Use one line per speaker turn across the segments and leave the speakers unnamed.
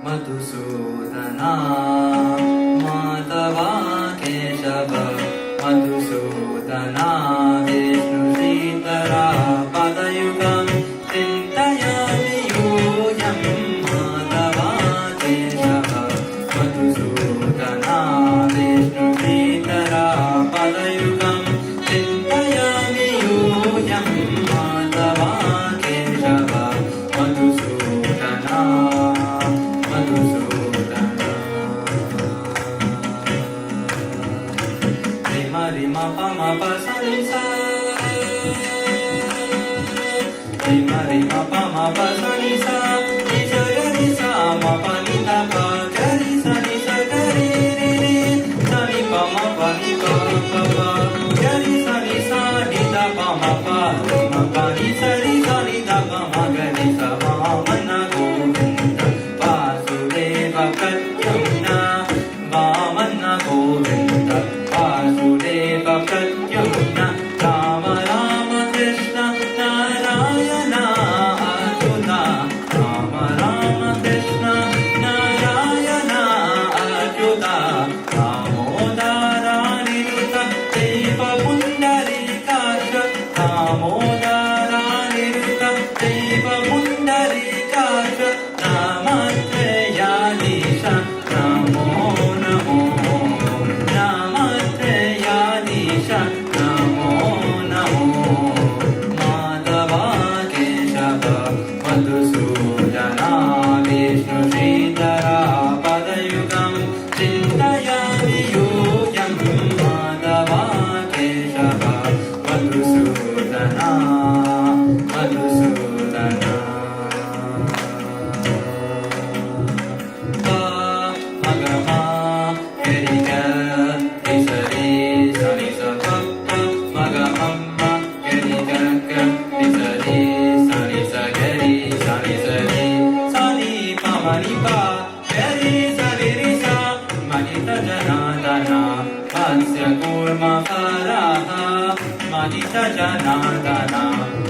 मधुसूदना माधवा केशव मधुसूदना विष्णुशीतला पदयुगं चिन्तयामि यूयं माधवा केशव मधुसूदना विष्णुशीतला पदयुगं चिन्तयामि यूयं Madhava Keshav Madhusudana Rima pama pa sa ni sa Rima pama pa sa ni sa ni sa ga ni sa ma pa ni ta pa ga ni sa ga ri ri ri sa ni pa ma pa ni pa pa pa ga ni sa ni ta pa ma pa ma pa ni sa ni ta pa ma ga ni sa ma mana govinda vasudeva pratyumna vamana govinda vasudeva pratyumna rama rama krishna narayana achyuta rama rama krishna narayana achyuta damodara niruta deva pundarikaksha damodara niruta deva pundarikaksha namastrayadisha namo namo namastrayadisha namo namo madhava keshava madhusudana vishnushidhara padayugam chintayami yuyam madhava keshava madhusudana madhusudana magama kerika isari sani sapappa magamamma kerika isari sani sagari sani sari sani pamani pa keri sari risa manita janadana hasya kurma varaha manita janadana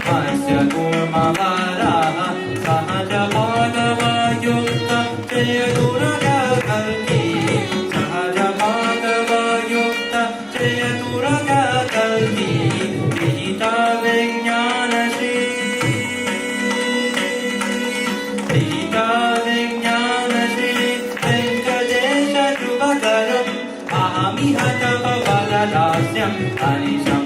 hasya kurma varaha sahaja bhagava yukta jaya duraga kalki sahaja bhagava yukta jaya duraga kalki vihita vijnana shri vihita vijnana shri venkatesha shubhakaram ahami hatava valadasyam anisha